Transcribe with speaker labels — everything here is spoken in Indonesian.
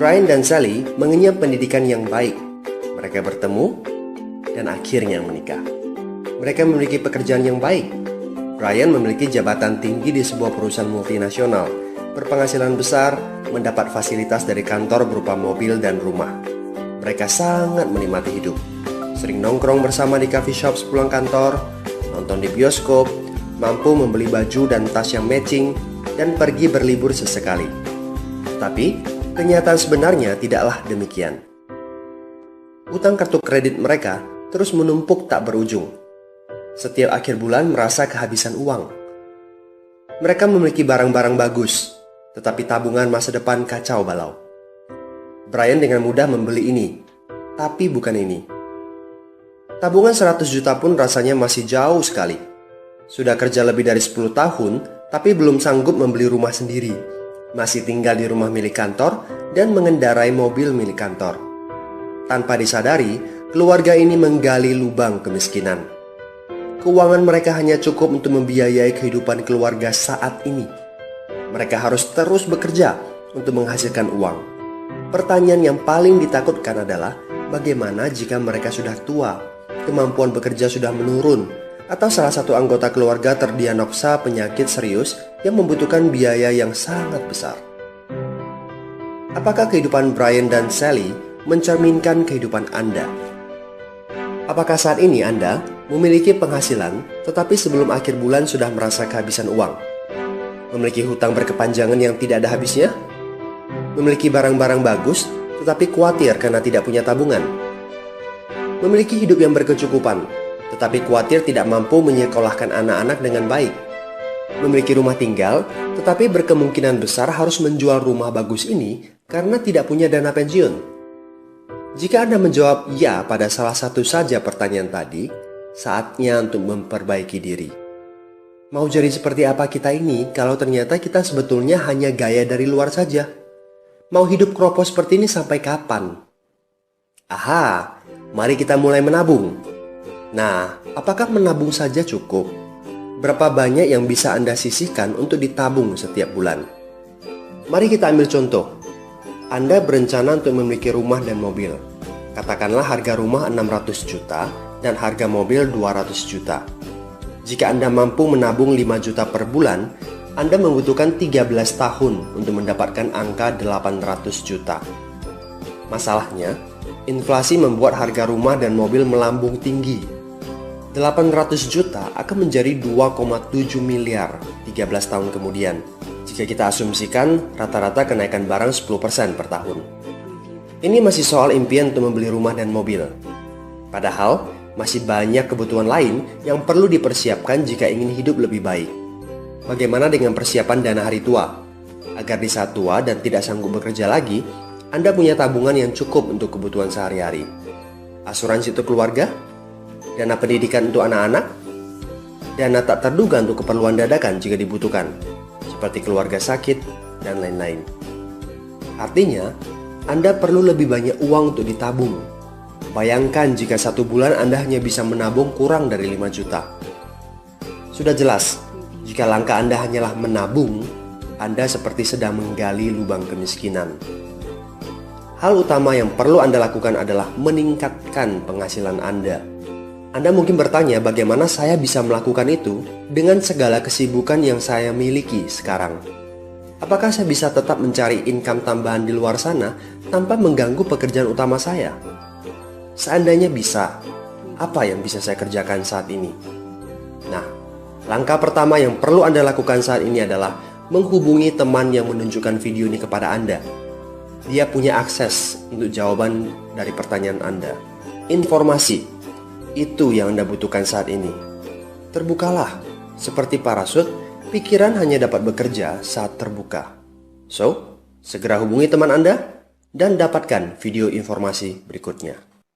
Speaker 1: Brian dan Sally mengenyam pendidikan yang baik. Mereka bertemu dan akhirnya menikah. Mereka memiliki pekerjaan yang baik. Brian memiliki jabatan tinggi di sebuah perusahaan multinasional, berpenghasilan besar, mendapat fasilitas dari kantor berupa mobil dan rumah. Mereka sangat menikmati hidup. Sering nongkrong bersama di coffee shop sepulang kantor, nonton di bioskop, mampu membeli baju dan tas yang matching, dan pergi berlibur sesekali. Tapi, kenyataan sebenarnya tidaklah demikian. Utang kartu kredit mereka terus menumpuk tak berujung. Setiap akhir bulan merasa kehabisan uang. Mereka memiliki barang-barang bagus, tetapi tabungan masa depan kacau balau. Brian dengan mudah membeli ini, tapi bukan ini. Tabungan 100 juta pun rasanya masih jauh sekali. Sudah kerja lebih dari 10 tahun, tapi belum sanggup membeli rumah sendiri. Masih tinggal di rumah milik kantor dan mengendarai mobil milik kantor. Tanpa disadari, keluarga ini menggali lubang kemiskinan. Keuangan mereka hanya cukup untuk membiayai kehidupan keluarga saat ini. Mereka harus terus bekerja untuk menghasilkan uang. Pertanyaan yang paling ditakutkan adalah bagaimana jika mereka sudah tua, kemampuan bekerja sudah menurun, atau salah satu anggota keluarga terdiagnosa penyakit serius yang membutuhkan biaya yang sangat besar. Apakah kehidupan Brian dan Sally mencerminkan kehidupan Anda? Apakah saat ini Anda memiliki penghasilan tetapi sebelum akhir bulan sudah merasa kehabisan uang? Memiliki hutang berkepanjangan yang tidak ada habisnya? Memiliki barang-barang bagus tetapi khawatir karena tidak punya tabungan? Memiliki hidup yang berkecukupan tetapi khawatir tidak mampu menyekolahkan anak-anak dengan baik? Memiliki rumah tinggal tetapi berkemungkinan besar harus menjual rumah bagus ini karena tidak punya dana pensiun? Jika Anda menjawab ya pada salah satu saja pertanyaan tadi, saatnya untuk memperbaiki diri. Mau jadi seperti apa kita ini kalau ternyata kita sebetulnya hanya gaya dari luar saja? Mau hidup kropo seperti ini sampai kapan? Aha, mari kita mulai menabung. Nah, apakah menabung saja cukup? Berapa banyak yang bisa Anda sisihkan untuk ditabung setiap bulan? Mari kita ambil contoh. Anda berencana untuk memiliki rumah dan mobil. Katakanlah harga rumah 600 juta dan harga mobil 200 juta. Jika Anda mampu menabung 5 juta per bulan, Anda membutuhkan 13 tahun untuk mendapatkan angka 800 juta. Masalahnya, inflasi membuat harga rumah dan mobil melambung tinggi. 800 juta akan menjadi 2,7 miliar 13 tahun kemudian. Jika kita asumsikan rata-rata kenaikan barang 10% per tahun. Ini masih soal impian untuk membeli rumah dan mobil. Padahal, masih banyak kebutuhan lain yang perlu dipersiapkan jika ingin hidup lebih baik. Bagaimana dengan persiapan dana hari tua? Agar di saat tua dan tidak sanggup bekerja lagi, Anda punya tabungan yang cukup untuk kebutuhan sehari-hari. Asuransi untuk keluarga? Dana pendidikan untuk anak-anak? Dana tak terduga untuk keperluan dadakan jika dibutuhkan, seperti keluarga sakit, dan lain-lain. Artinya, Anda perlu lebih banyak uang untuk ditabung. Bayangkan jika satu bulan Anda hanya bisa menabung kurang dari 5 juta. Sudah jelas, jika langkah Anda hanyalah menabung, Anda seperti sedang menggali lubang kemiskinan. Hal utama yang perlu Anda lakukan adalah meningkatkan penghasilan Anda. Anda mungkin bertanya bagaimana saya bisa melakukan itu dengan segala kesibukan yang saya miliki sekarang. Apakah saya bisa tetap mencari income tambahan di luar sana tanpa mengganggu pekerjaan utama saya? Seandainya bisa, apa yang bisa saya kerjakan saat ini? Nah, langkah pertama yang perlu Anda lakukan saat ini adalah menghubungi teman yang menunjukkan video ini kepada Anda. Dia punya akses untuk jawaban dari pertanyaan Anda. Informasi. Itu yang Anda butuhkan saat ini. Terbukalah. Seperti parasut, pikiran hanya dapat bekerja saat terbuka. So, segera hubungi teman Anda dan dapatkan video informasi berikutnya.